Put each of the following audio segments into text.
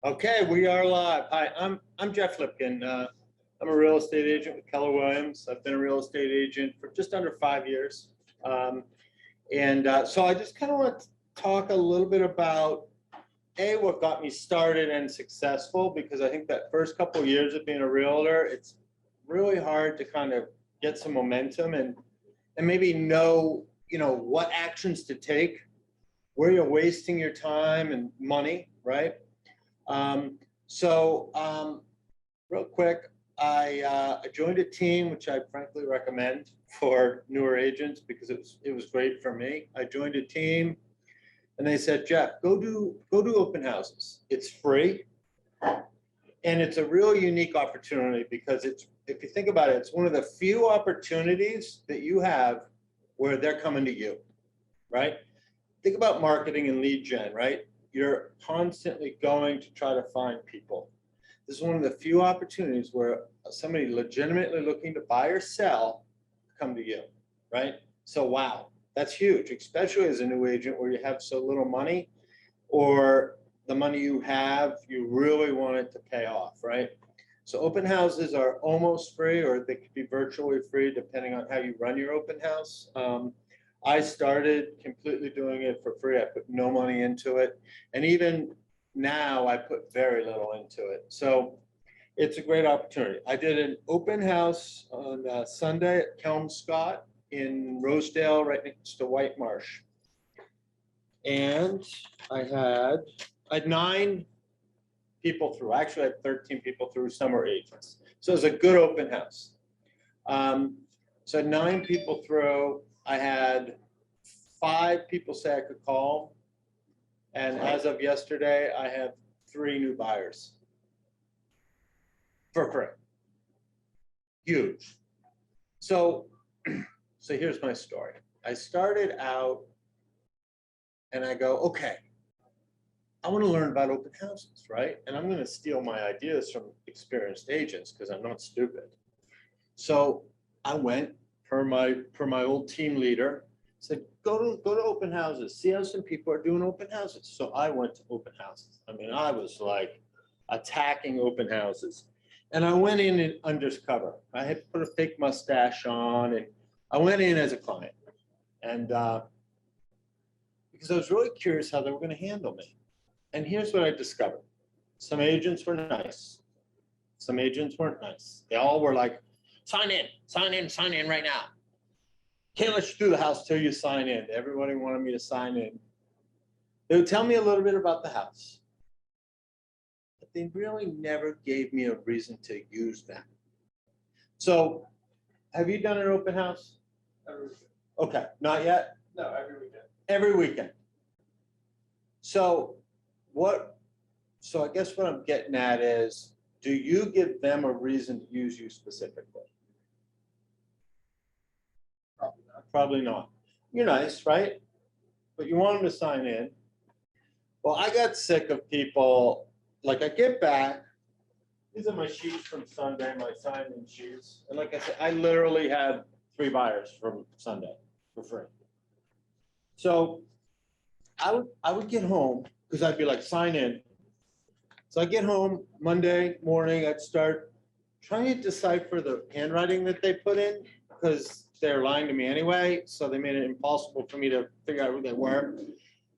Okay, we are live. Hi, I'm Jeff Lipkin. I'm a real estate agent with Keller Williams. I've been a real estate agent for just under 5 years. So I just kind of want to talk a little bit about what got me started and successful, because I think that first couple of years of being a realtor, it's really hard to kind of get some momentum and maybe know, what actions to take, where you're wasting your time and money, right? Real quick, I joined a team, which I frankly recommend for newer agents because it was great for me. I joined a team and they said, Jeff, go do open houses. It's free. And it's a real unique opportunity because if you think about it, it's one of the few opportunities that you have where they're coming to you, right? Think about marketing and lead gen, right? You're constantly going to try to find people. This is one of the few opportunities where somebody legitimately looking to buy or sell come to you, right? So wow, that's huge, especially as a new agent where you have so little money, or the money you have, you really want it to pay off, right? So open houses are almost free, or they could be virtually free depending on how you run your open house. I started completely doing it for free. I put no money into it. And even now I put very little into it. So it's a great opportunity. I did an open house on Sunday at Kelmscott in Rosedale, right next to White Marsh. And I had 9 people through. Actually, I had 13 people through, some are agents. So it was a good open house. So I had 9 people through. I had 5 people say I could call. And as of yesterday, I have 3 new buyers for free. Huge. So here's my story. I started out and I go, okay, I want to learn about open houses, right? And I'm going to steal my ideas from experienced agents because I'm not stupid. So I went per my old team leader, said, go to open houses, see how some people are doing open houses. So I went to open houses. I mean, I was like attacking open houses. And I went in undercover. I had put a fake mustache on, and I went in as a client. And because I was really curious how they were going to handle me. And here's what I discovered. Some agents were nice. Some agents weren't nice. They all were like, sign in right now. Can't let you through the house till you sign in. Everybody wanted me to sign in. They would tell me a little bit about the house, but they really never gave me a reason to use that. So have you done an open house? Every weekend. Okay, not yet? No, every weekend. Every weekend. So I guess what I'm getting at is, do you give them a reason to use you specifically? Probably not. Probably not. You're nice, right? But you want them to sign in. Well, I got sick of people, like I get back, these are my sheets from Sunday, my sign-in sheets. And like I said, I literally had 3 buyers from Sunday for free. So I would get home, because I'd be like, sign in. So I get home Monday morning, I'd start trying to decipher the handwriting that they put in, because they're lying to me anyway. So they made it impossible for me to figure out who they were.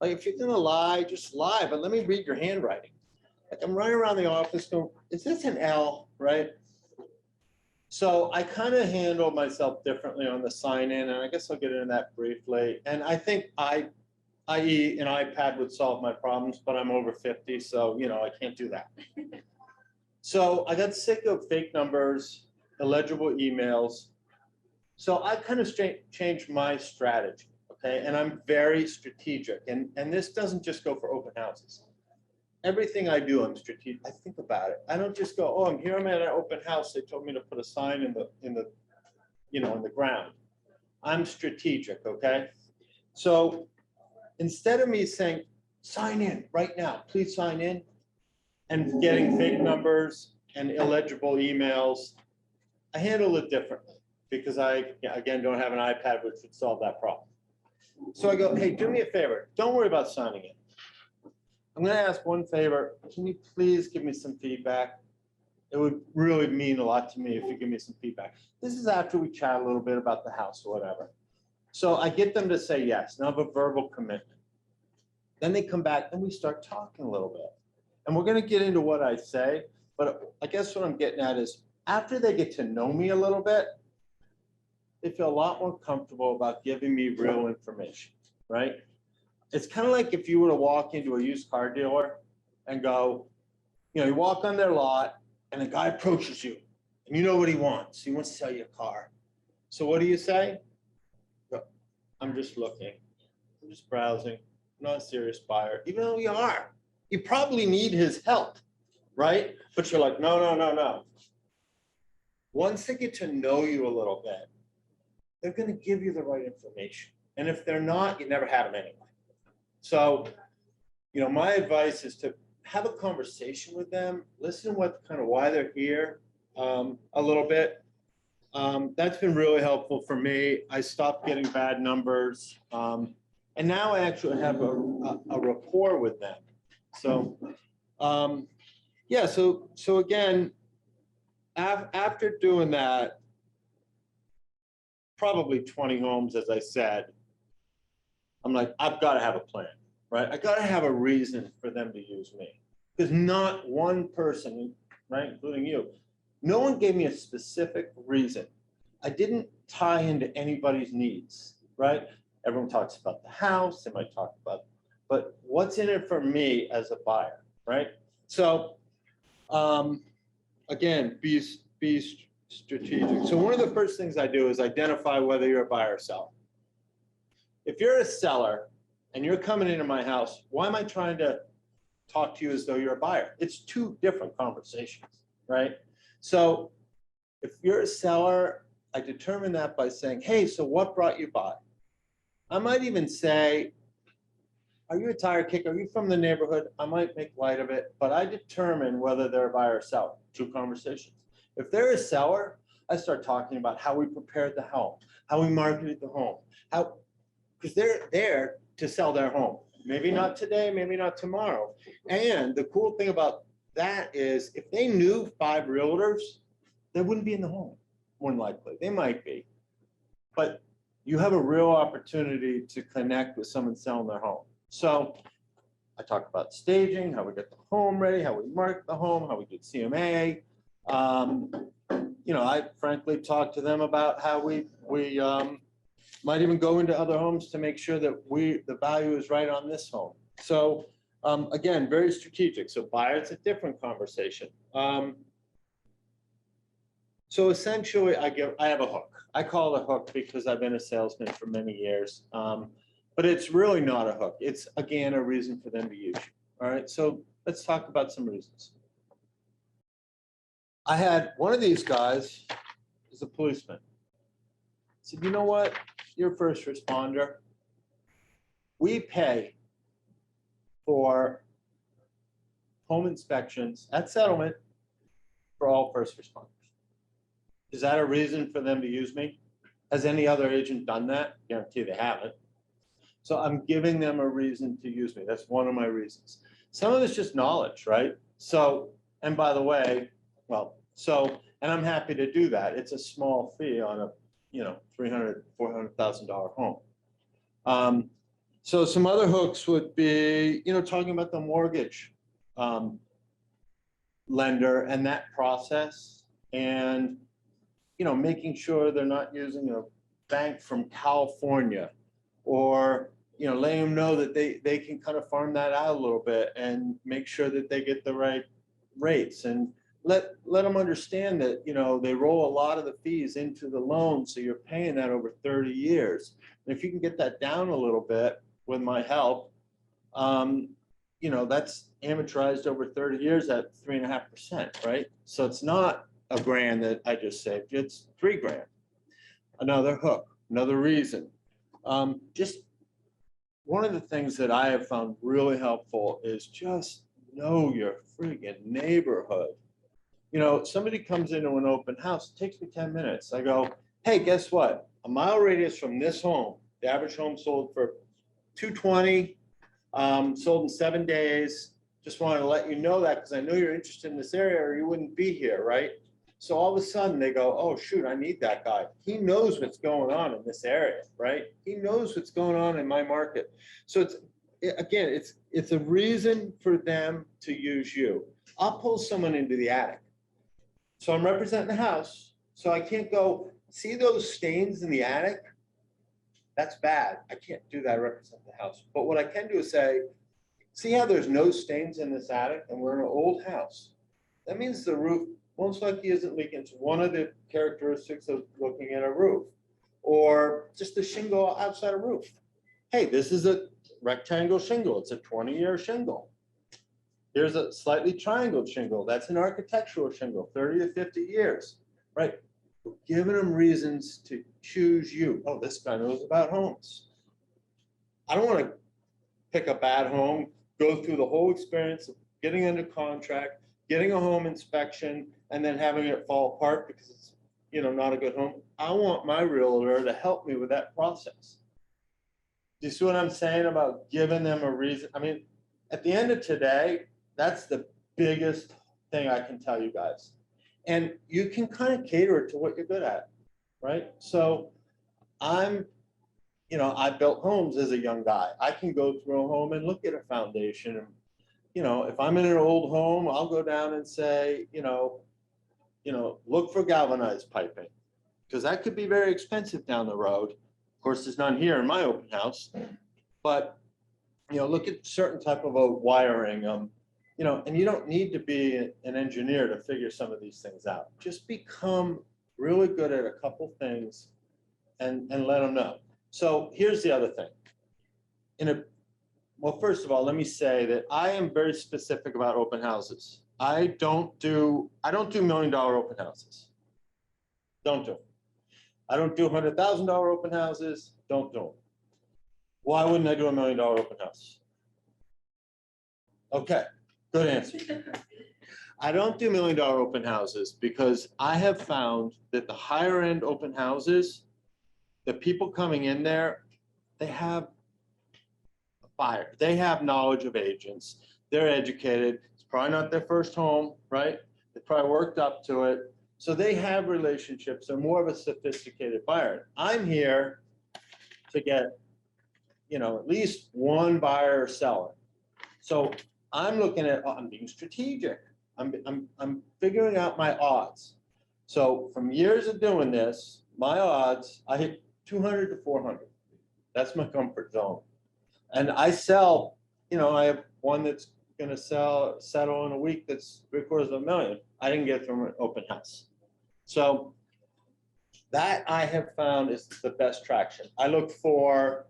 Like, if you're gonna lie, just lie, but let me read your handwriting. Like, I'm running around the office going, is this an L, right? So I kind of handle myself differently on the sign-in, and I guess I'll get into that briefly. And I think i.e. an iPad would solve my problems, but I'm over 50, so I can't do that. So I got sick of fake numbers, illegible emails. So I kind of changed my strategy, okay? And I'm very strategic, and this doesn't just go for open houses. Everything I do, I'm strategic. I think about it. I don't just go, oh, I'm here, I'm at an open house. They told me to put a sign in the ground. I'm strategic, okay? So instead of me saying, sign in right now, please sign in, and getting fake numbers and illegible emails, I handle it differently because I, again, don't have an iPad, which would solve that problem. So I go, hey, do me a favor. Don't worry about signing in. I'm gonna ask one favor. Can you please give me some feedback? It would really mean a lot to me if you give me some feedback. This is after we chat a little bit about the house or whatever. So I get them to say yes, now I have a verbal commitment. Then they come back and we start talking a little bit. And we're gonna get into what I say, but I guess what I'm getting at is after they get to know me a little bit, they feel a lot more comfortable about giving me real information, right? It's kind of like if you were to walk into a used car dealer and go, you walk on their lot and a guy approaches you and you know what he wants. He wants to sell you a car. So what do you say? I'm just looking. I'm just browsing. I'm not a serious buyer, even though you are. You probably need his help, right? But you're like, no, no, no, no. Once they get to know you a little bit, they're going to give you the right information. And if they're not, you never had them anyway. So, my advice is to have a conversation with them, listen what kind of why they're here a little bit. That's been really helpful for me. I stopped getting bad numbers. And now I actually have a rapport with them. So, yeah, so again, after doing that, probably 20 homes, as I said, I'm like, I've got to have a plan, right? I got to have a reason for them to use me. Because not one person, right, including you, no one gave me a specific reason. I didn't tie into anybody's needs, right? Everyone talks about the house, they might talk about, but what's in it for me as a buyer, right? So, again, be strategic. So one of the first things I do is identify whether you're a buyer or seller. If you're a seller and you're coming into my house, why am I trying to talk to you as though you're a buyer? It's two different conversations, right? So if you're a seller, I determine that by saying, hey, so what brought you by? I might even say, are you a tire kicker? Are you from the neighborhood? I might make light of it, but I determine whether they're a buyer or seller. Two conversations. If they're a seller, I start talking about how we prepared the home, how we marketed the home, because they're there to sell their home. Maybe not today, maybe not tomorrow. And the cool thing about that is if they knew 5 realtors, they wouldn't be in the home, more than likely. They might be. But you have a real opportunity to connect with someone selling their home. So I talk about staging, how we get the home ready, how we market the home, how we get CMA. I frankly talk to them about how we might even go into other homes to make sure that the value is right on this home. So again, very strategic. So buyer's a different conversation. So essentially, I have a hook. I call it a hook because I've been a salesman for many years. But it's really not a hook. It's, again, a reason for them to use you. All right, so let's talk about some reasons. I had one of these guys is a policeman. I said, you know what? You're a first responder. We pay for home inspections at settlement for all first responders. Is that a reason for them to use me? Has any other agent done that? I guarantee they haven't. So I'm giving them a reason to use me. That's one of my reasons. Some of it's just knowledge, right? So, and by the way, and I'm happy to do that. It's a small fee on a, $300,000, $400,000 home. So some other hooks would be, talking about the mortgage lender and that process, and making sure they're not using a bank from California, or letting them know that they can kind of farm that out a little bit and make sure that they get the right rates, and let them understand that they roll a lot of the fees into the loan, so you're paying that over 30 years. And if you can get that down a little bit with my help, that's amortized over 30 years at 3.5%, right? So it's not $1,000 that I just saved, it's $3,000. Another hook, another reason. Just one of the things that I have found really helpful is just know your friggin' neighborhood. Somebody comes into an open house, it takes me 10 minutes. I go, hey, guess what? A mile radius from this home, the average home sold for $220. Sold in 7 days. Just wanted to let you know that because I know you're interested in this area or you wouldn't be here, right? So all of a sudden they go, oh, shoot, I need that guy. He knows what's going on in this area, right? He knows what's going on in my market. So again, it's a reason for them to use you. I'll pull someone into the attic. So I'm representing the house. So I can't go, see those stains in the attic? That's bad. I can't do that. I represent the house. But what I can do is say, see how there's no stains in this attic and we're in an old house? That means the roof most likely isn't leaking. It's one of the characteristics of looking at a roof. Or just a shingle outside a roof. Hey, this is a rectangle shingle. It's a 20-year shingle. Here's a slightly triangled shingle. That's an architectural shingle, 30 to 50 years, right? We're giving them reasons to choose you. Oh, this guy knows about homes. I don't want to pick a bad home, go through the whole experience of getting under contract, getting a home inspection, and then having it fall apart because it's, not a good home. I want my realtor to help me with that process. Do you see what I'm saying about giving them a reason? I mean, at the end of today, that's the biggest thing I can tell you guys. And you can kind of cater it to what you're good at, right? So I built homes as a young guy. I can go through a home and look at a foundation. And, if I'm in an old home, I'll go down and say, look for galvanized piping, because that could be very expensive down the road. Of course, there's none here in my open house, but, look at certain type of a wiring, and you don't need to be an engineer to figure some of these things out. Just become really good at a couple things and let them know. So here's the other thing. Well, first of all, let me say that I am very specific about open houses. I don't do $1 million open houses. Don't do them. I don't do $100,000 open houses. Don't do them. Why wouldn't I do $1 million open house? Okay, good answer. I don't do $1 million open houses because I have found that the higher end open houses, the people coming in there, they have a buyer. They have knowledge of agents. They're educated. It's probably not their first home, right? They probably worked up to it. So they have relationships. They're more of a sophisticated buyer. I'm here to get, at least one buyer or seller. So I'm looking at, I'm being strategic. I'm figuring out my odds. So from years of doing this, my odds, I hit 200 to 400. That's my comfort zone. And I sell, I have one that's going to settle in a week that's $750,000. I didn't get it from an open house. So that I have found is the best traction. I look for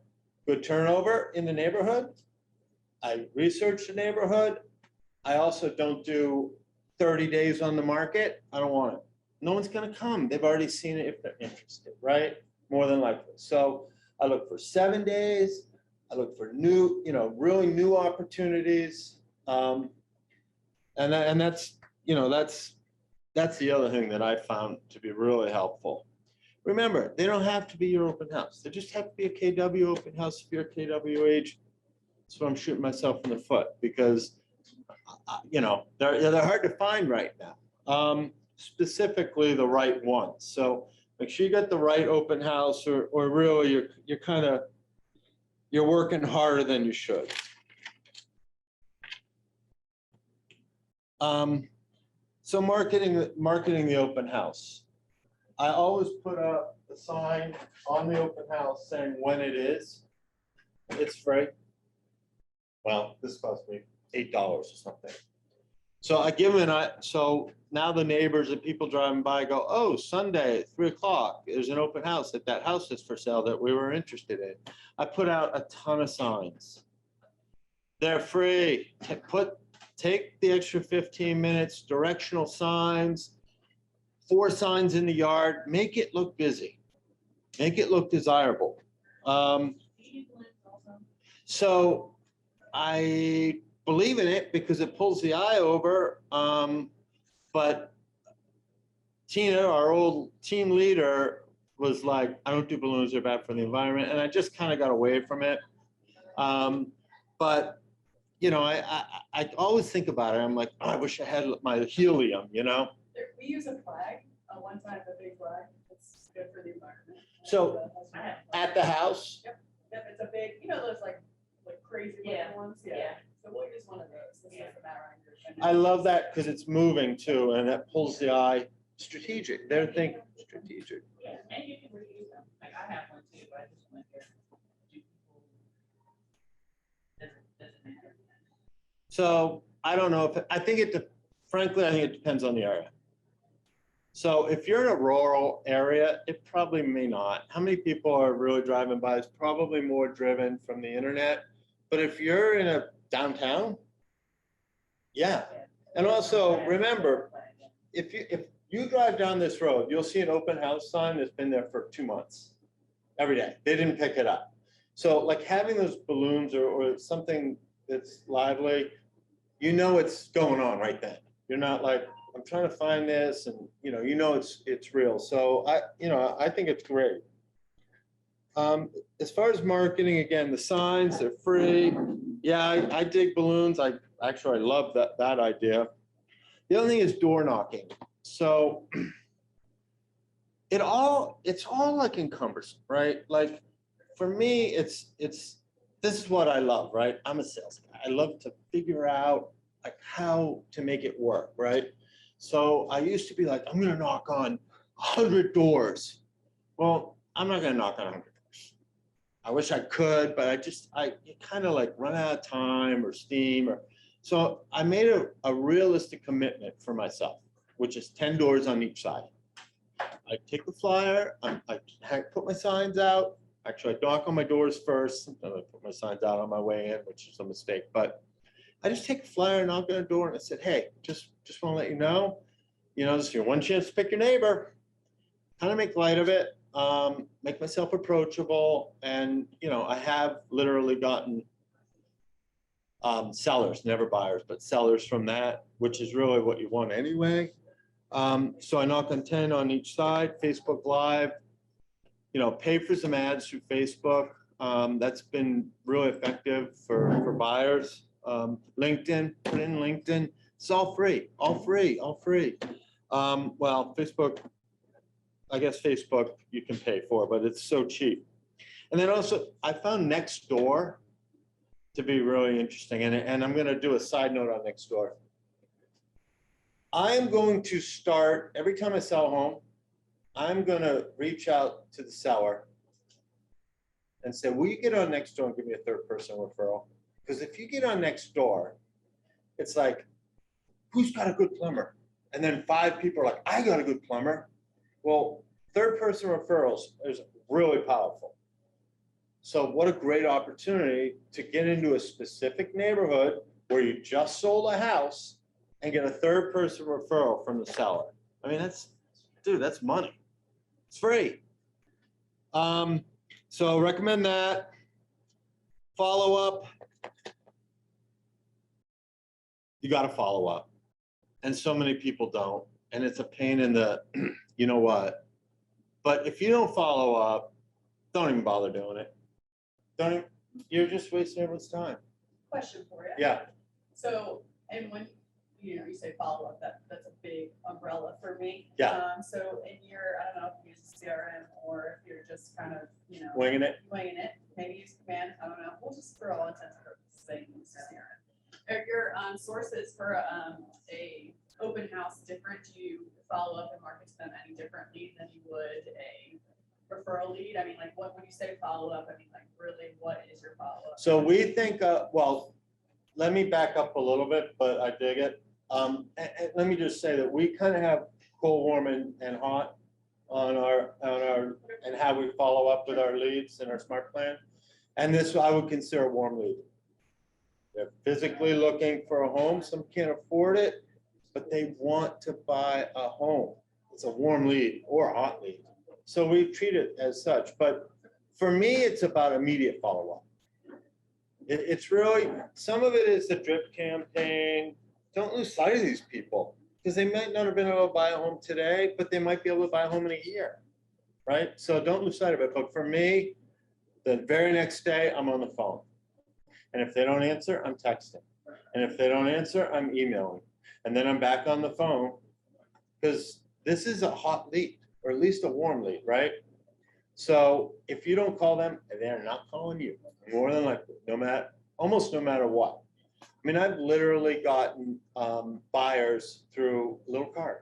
good turnover in the neighborhood. I research the neighborhood. I also don't do 30 days on the market. I don't want it. No one's going to come. They've already seen it if they're interested, right? More than likely. So I look for 7 days. I look for new, really new opportunities. And that's, that's the other thing that I found to be really helpful. Remember, they don't have to be your open house. They just have to be a KW open house if you're a KW agent. That's what I'm shooting myself in the foot because, they're hard to find right now, specifically the right ones. So make sure you get the right open house or really you're working harder than you should. So marketing the open house. I always put up a sign on the open house saying when it is. It's free. Well, this cost me $8 or something. So I give them so now the neighbors and people driving by go, oh, Sunday at 3 o'clock, there's an open house at that house that's for sale that we were interested in. I put out a ton of signs. They're free. Take the extra 15 minutes, directional signs, 4 signs in the yard, make it look busy, make it look desirable. So I believe in it because it pulls the eye over. But Tina, our old team leader, was like, I don't do balloons, they're bad for the environment. And I just kind of got away from it. But But, you know, I always think about it. I'm like, oh, I wish I had my helium, you know? We use a flag, a one-time a big flag. It's good for the environment. So at the house, Yep, it's a big, you know, those like crazy looking Yeah, ones? yeah. So we'll use one of those. This is the Marathon group. I love that because it's moving too, and that pulls the eye. Strategic. They're thinking strategic. Yeah, and you can reuse them. Like I have one too, but I just went there. Do people- Doesn't matter. So I don't know if, I think frankly, I think it depends on the area. So if you're in a rural area, it probably may not. How many people are really driving by? It's probably more driven from the internet. But if you're in a downtown, yeah. And also remember, if you drive down this road, you'll see an open house sign that's been there for 2 months. Every day. They didn't pick it up. So like having those balloons or something that's lively, you know it's going on right then. You're not like, I'm trying to find this, and you know it's real. So I think it's great. As far as marketing, again, the signs, they're free. Yeah, I dig balloons. I love that idea. The other thing is door knocking. So it's all like cumbersome, right? Like for me, this is what I love, right? I'm a sales guy. I love to figure out like how to make it work, right? So I used to be like, I'm gonna knock on 100 doors. Well, I'm not gonna knock on 100 doors. I wish I could, but you kind of like run out of time or steam. So I made a realistic commitment for myself, which is 10 doors on each side. I take the flyer, I put my signs out. Actually, I knock on my doors first, and then I put my signs out on my way in, which is a mistake. But I just take a flyer, knock on a door, and I said, hey, just want to let you know, this is your one chance to pick your neighbor. Kind of make light of it, make myself approachable, and I have literally gotten sellers, never buyers, but sellers from that, which is really what you want anyway. So I knock on 10 on each side, Facebook Live, pay for some ads through Facebook. That's been really effective for buyers. LinkedIn, put in LinkedIn. It's all free. Well, Facebook, I guess Facebook you can pay for, but it's so cheap. And then also I found Nextdoor to be really interesting. And I'm going to do a side note on Nextdoor. I'm going to start, every time I sell a home, I'm going to reach out to the seller and say, will you get on Nextdoor and give me a third person referral? Because if you get on Nextdoor, it's like, who's got a good plumber? And then 5 people are like, I got a good plumber. Well, third person referrals is really powerful. So what a great opportunity to get into a specific neighborhood where you just sold a house and get a third person referral from the seller. I mean, that's money. It's free. So recommend that. Follow up. You got to follow up. And so many people don't. And it's a pain in the, you know what? But if you don't follow up, don't even bother doing it. You're just wasting everyone's time. Question for you. Yeah. So, and when, you say follow up, that's a big umbrella for me. Yeah. So I don't know if you use CRM or if you're just kind of, Winging it. Maybe use command, I don't know. We'll just, for all intents and purposes, say use CRM. Are your sources for a open house different? Do you follow up and market to them any differently than you would a referral lead? I mean, like when you say follow up, I mean, like really, what is your follow up? So we think, well, let me back up a little bit, but I dig it. And let me just say that we kind of have cold, warm, and hot on our and how we follow up with our leads and our smart plan. And this I would consider a warm lead. They're physically looking for a home. Some can't afford it, but they want to buy a home. It's a warm lead or a hot lead. So we treat it as such. But for me, it's about immediate follow-up. It's really, some of it is the drip campaign. Don't lose sight of these people because they might not have been able to buy a home today, but they might be able to buy a home in a year, right? So don't lose sight of it. But for me, the very next day, I'm on the phone. And if they don't answer, I'm texting. And if they don't answer, I'm emailing. And then I'm back on the phone, because this is a hot lead, or at least a warm lead, right? So if you don't call them, they're not calling you, more than likely, almost no matter what. I mean, I've literally gotten buyers through a little card.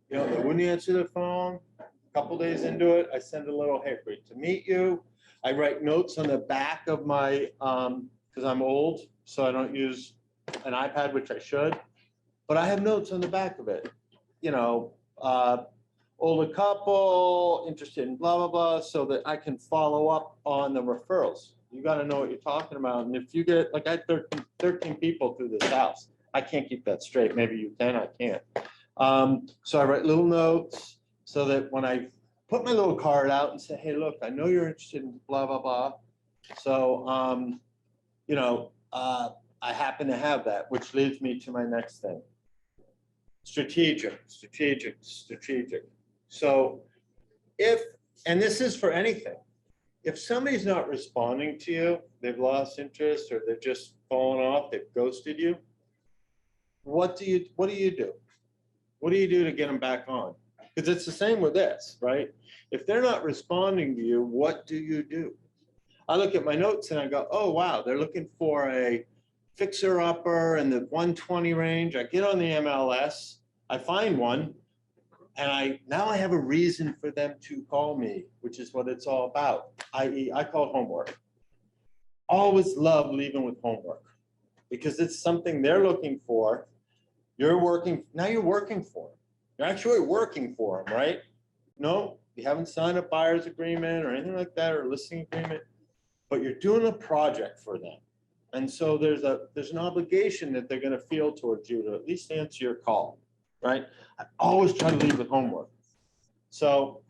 You know, they wouldn't answer their phone. A couple days into it, I send a little, hey, great to meet you. I write notes on the back of my, because I'm old, so I don't use an iPad, which I should, but I have notes on the back of it. You know, older couple, interested in blah, blah, blah, so that I can follow up on the referrals. You got to know what you're talking about. And if you get, like, I had 13 people through this house. I can't keep that straight. Maybe you can, I can't. So I write little notes so that when I put my little card out and say, hey, look, I know you're interested in blah, blah, blah. So, you know, I happen to have that, which leads me to my next thing. Strategic. So if, and this is for anything, if somebody's not responding to you, they've lost interest, or they're just fallen off, they've ghosted you, what do you do? What do you do to get them back on? Because it's the same with this, right? If they're not responding to you, what do you do? I look at my notes and I go, oh, wow, they're looking for a fixer-upper in the 120 range. I get on the MLS, I find one, and now I have a reason for them to call me, which is what it's all about, i.e. I call it homework. Always love leaving with homework, because it's something they're looking for. You're working for them. You're actually working for them, right? No, you haven't signed a buyer's agreement or anything like that, or a listing agreement, but you're doing a project for them. And so there's an obligation that they're going to feel towards you to at least answer your call, right? I always try to leave with homework. So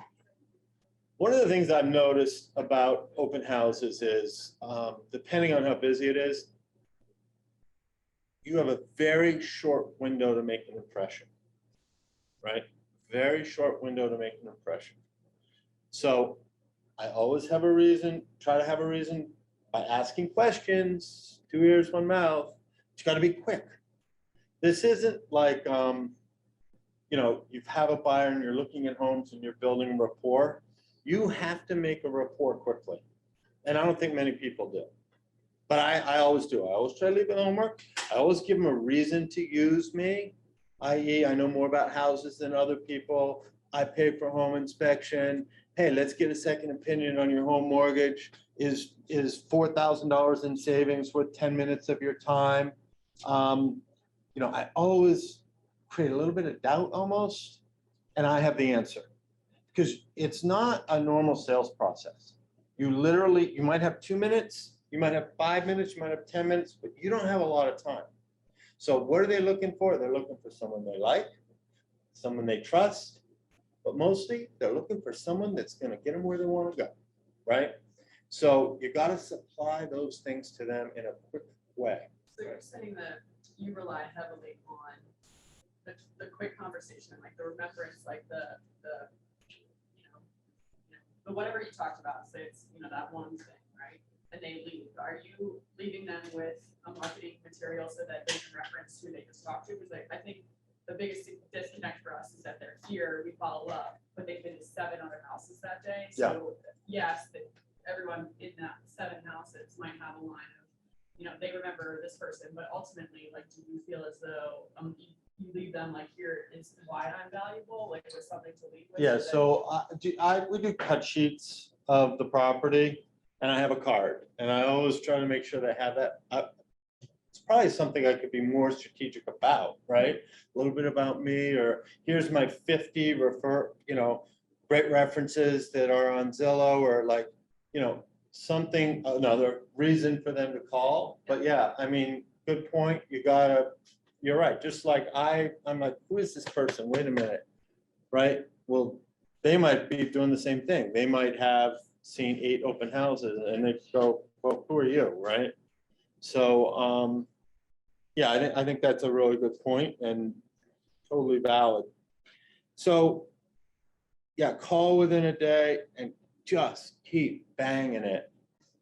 one of the things I've noticed about open houses is, depending on how busy it is, you have a very short window to make an impression, right? Very short window to make an impression. So I always have a reason, try to have a reason by asking questions, 2 ears, 1 mouth. It's got to be quick. This isn't like, you know, you have a buyer and you're looking at homes and you're building rapport. You have to make a rapport quickly. And I don't think many people do. But I always do. I always try to leave it homework. I always give them a reason to use me, i.e. I know more about houses than other people. I pay for home inspection. Hey, let's get a second opinion on your home mortgage. Is $4,000 in savings worth 10 minutes of your time? You know, I always create a little bit of doubt almost, and I have the answer. Because it's not a normal sales process. You might have 2 minutes, you might have 5 minutes, you might have 10 minutes, but you don't have a lot of time. So what are they looking for? They're looking for someone they like, someone they trust, but mostly they're looking for someone that's going to get them where they want to go, right? So you got to supply those things to them in a quick way. So you're saying that you rely heavily on the quick conversation, like the remembrance, like the whatever you talked about, say it's, that one thing, right? And they leave. Are you leaving them with a marketing material so that they can reference who they just talked to? Because I think the biggest disconnect for us is that they're here, we follow up, but they've been to 7 other houses that day. So yes, everyone in that 7 houses might have a line of, they remember this person, but ultimately, like, do you feel as though you leave them like, here is why I'm valuable, like there's something to leave with? Yeah, so we do cut sheets of the property, and I have a card, and I always try to make sure they have that. It's probably something I could be more strategic about, right? A little bit about me, or here's my 50 great references that are on Zillow, or like, something, another reason for them to call. But yeah, I mean, good point. You're right. Just like I'm like, who is this person? Wait a minute, right? Well, they might be doing the same thing. They might have seen 8 open houses and they go, well, who are you, right? So, yeah, I think that's a really good point and totally valid. So, yeah, call within a day and just keep banging it.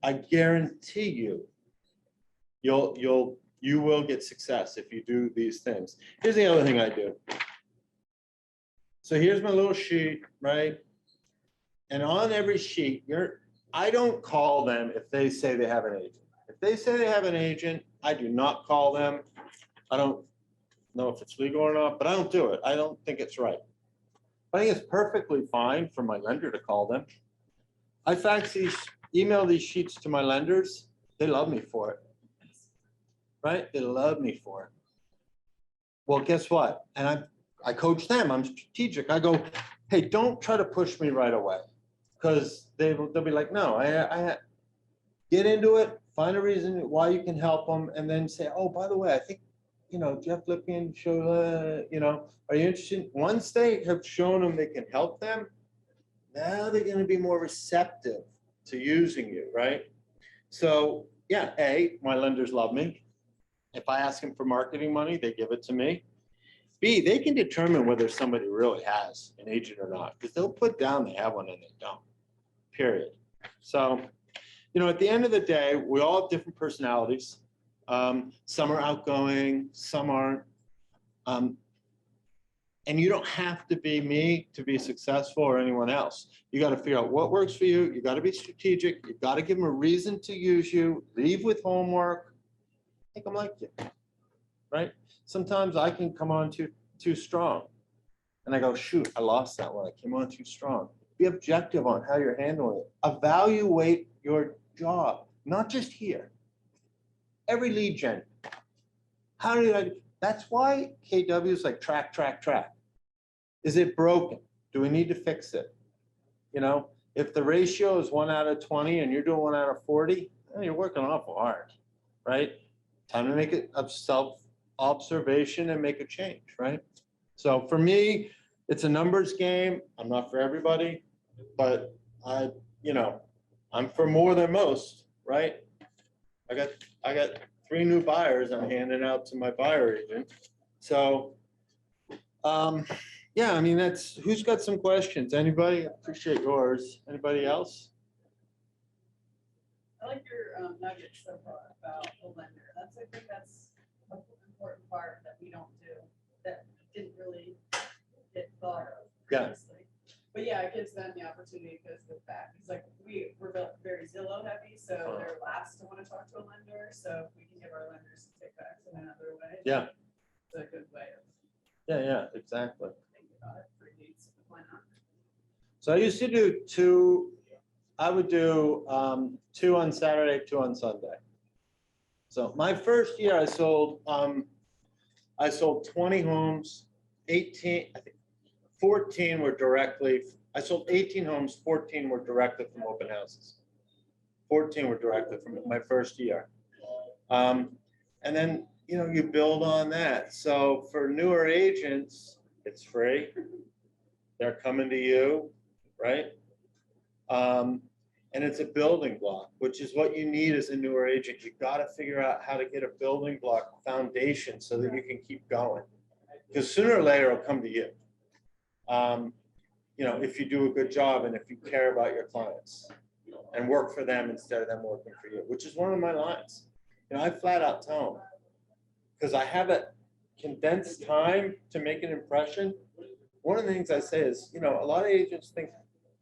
I guarantee you, you will get success if you do these things. Here's the other thing I do. So here's my little sheet, right? And on every sheet, I don't call them if they say they have an agent. If they say they have an agent, I do not call them. I don't know if it's legal or not, but I don't do it. I don't think it's right. I think it's perfectly fine for my lender to call them. I email these sheets to my lenders. They love me for it, right? They love me for it. Well, guess what? And I coach them. I'm strategic. I go, hey, don't try to push me right away, because they'll be like, no, I get into it, find a reason why you can help them, and then say, oh, by the way, I think, Jeff Lipkin showed, are you interested? Once they have shown them they can help them, now they're going to be more receptive to using you, right? So yeah, my lenders love me. If I ask them for marketing money, they give it to me. B, they can determine whether somebody really has an agent or not, because they'll put down they have one and they don't, period. So, at the end of the day, we all have different personalities. Some are outgoing, some aren't. And you don't have to be me to be successful or anyone else. You got to figure out what works for you. You got to be strategic. You got to give them a reason to use you. Leave with homework. Make them like you, right? Sometimes I can come on too strong. And I go, shoot, I lost that one. I came on too strong. Be objective on how you're handling it. Evaluate your job, not just here. Every lead gen. That's why KW is like track. Is it broken? Do we need to fix it? If the ratio is 1 out of 20 and you're doing 1 out of 40, you're working awful hard, right? Time to make it a self-observation and make a change, right? So for me, it's a numbers game. I'm not for everybody, but I'm for more than most, right? I got 3 new buyers I'm handing out to my buyer agent. So, yeah, I mean, who's got some questions? Anybody? I appreciate yours. Anybody else? I like your nugget so far about the lender. I think that's an important part that we don't do, that didn't really get thought of previously. But yeah, it gives them the opportunity because the fact is like we're very Zillow heavy, so they're last to want to talk to a lender. So if we can give our lenders kickbacks in another way, Yeah, it's a good way of yeah, exactly. thinking about it. Predates, why not? So I used to do 2. I would do 2 on Saturday, 2 on Sunday. So my first year, I sold 20 homes. 18, I think 14 were directly. I sold 18 homes. 14 were directly from open houses. 14 were directly from my first year. And then you build on that. So for newer agents, it's free. They're coming to you, right? And it's a building block, which is what you need as a newer agent. You've got to figure out how to get a building block foundation so that you can keep going. Because sooner or later it'll come to you. If you do a good job and if you care about your clients and work for them instead of them working for you, which is one of my lines. I flat out tell them, because I have a condensed time to make an impression. One of the things I say is, a lot of agents think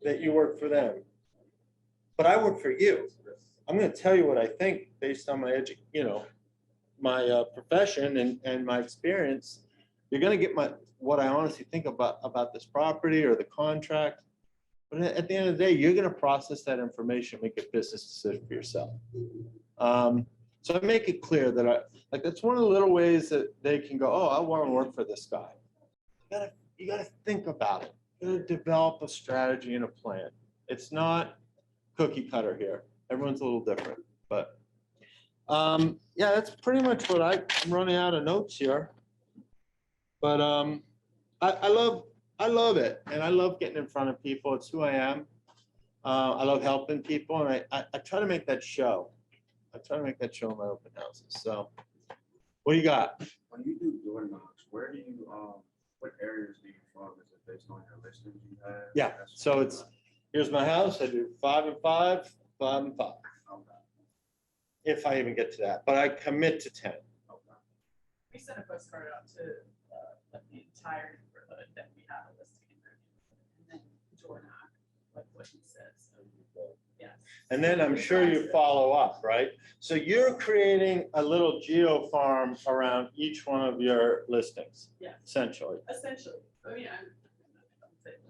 that you work for them, but I work for you. I'm going to tell you what I think based on my my profession and my experience. You're going to get what I honestly think about this property or the contract. But at the end of the day, you're going to process that information, make a business decision for yourself. So I make it clear that that's one of the little ways that they can go, oh, I want to work for this guy. You gotta think about it. You gotta develop a strategy and a plan. It's not cookie cutter here. Everyone's a little different, but yeah, that's pretty much what I'm running out of notes here. But I love it, and I love getting in front of people. It's who I am. I love helping people, and I try to make that show. I try to make that show in my open houses. So, what do you got? When you do door knocks, where do you what areas do you focus? Is it based on your listings you have? Yeah. So here's my house. I do 5 and 5, 5 and 5. Okay. if I even get to that, but I commit to 10. We sent a postcard out to, like the entire neighborhood that we have a listing in, and then door knock, like what he says, so, yes. And then I'm sure you follow up, right? So you're creating a little geo farm around each one of your listings, Yeah, essentially. essentially, I mean,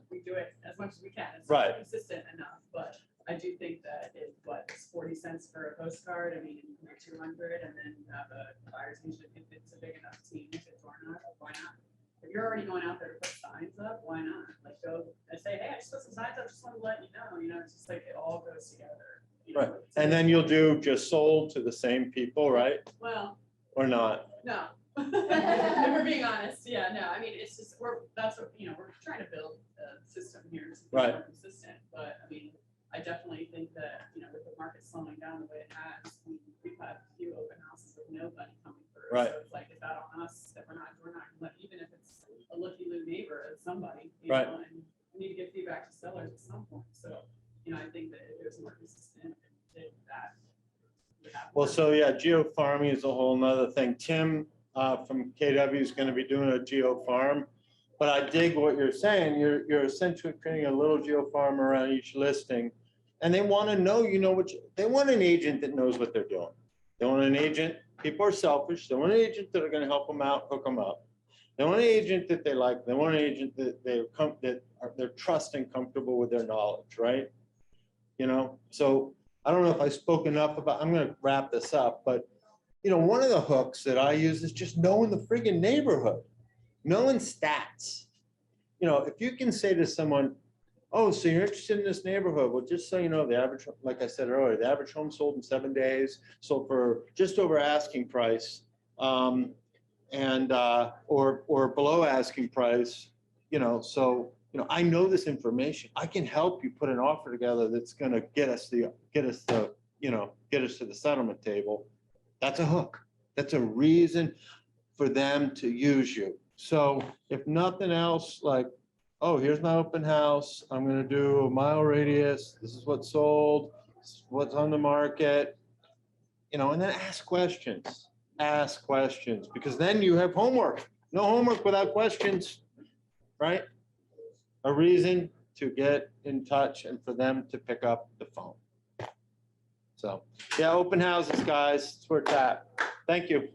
we do it as much as we can, it's Right. not consistent enough, but I do think that it's 40 cents for a postcard, I mean, you can do 200, and then you have a buyer's agent, if it's a big enough team, if it's or not, why not? If you're already going out there to put signs up, why not? Like, go and say, hey, I just put some signs up, just want to let you know, it's just like it all goes together. You know, Right. And then you'll do just sold to the same people, right? Well, Or not? no. If we're being honest, yeah, no, I mean, it's just, that's what, we're trying to build a system here to be Right. more consistent, but I mean, I definitely think that, with the market slowing down the way it has, we've had a few open houses with nobody coming through. Right. So it's like, is that on us that we're not, even if it's a looky-loo neighbor, it's somebody, Right. and we need to give feedback to sellers at some point, so, I think that if it was more consistent, that would happen. Well, so yeah, geo farming is a whole nother thing. Tim from KW is going to be doing a geo farm. But I dig what you're saying. You're essentially creating a little geo farm around each listing. And they want to know, they want an agent that knows what they're doing. They want an agent, people are selfish. They want an agent that are going to help them out, hook them up. They want an agent that they like. They want an agent that they're trusting, comfortable with their knowledge, right? So I don't know if I spoke enough about, I'm going to wrap this up, but one of the hooks that I use is just knowing the friggin' neighborhood, knowing stats. If you can say to someone, oh, so you're interested in this neighborhood, well, just so you know, the average, like I said earlier, the average home sold in 7 days, sold for just over asking price, or below asking price, so I know this information. I can help you put an offer together that's going to get us to the settlement table. That's a hook. That's a reason for them to use you. So if nothing else, like, oh, here's my open house. I'm going to do a mile radius. This is what's sold. This is what's on the market. And then ask questions. Ask questions, because then you have homework. No homework without questions, right? A reason to get in touch and for them to pick up the phone. So, yeah, open houses, guys. That's where it's at. Thank you.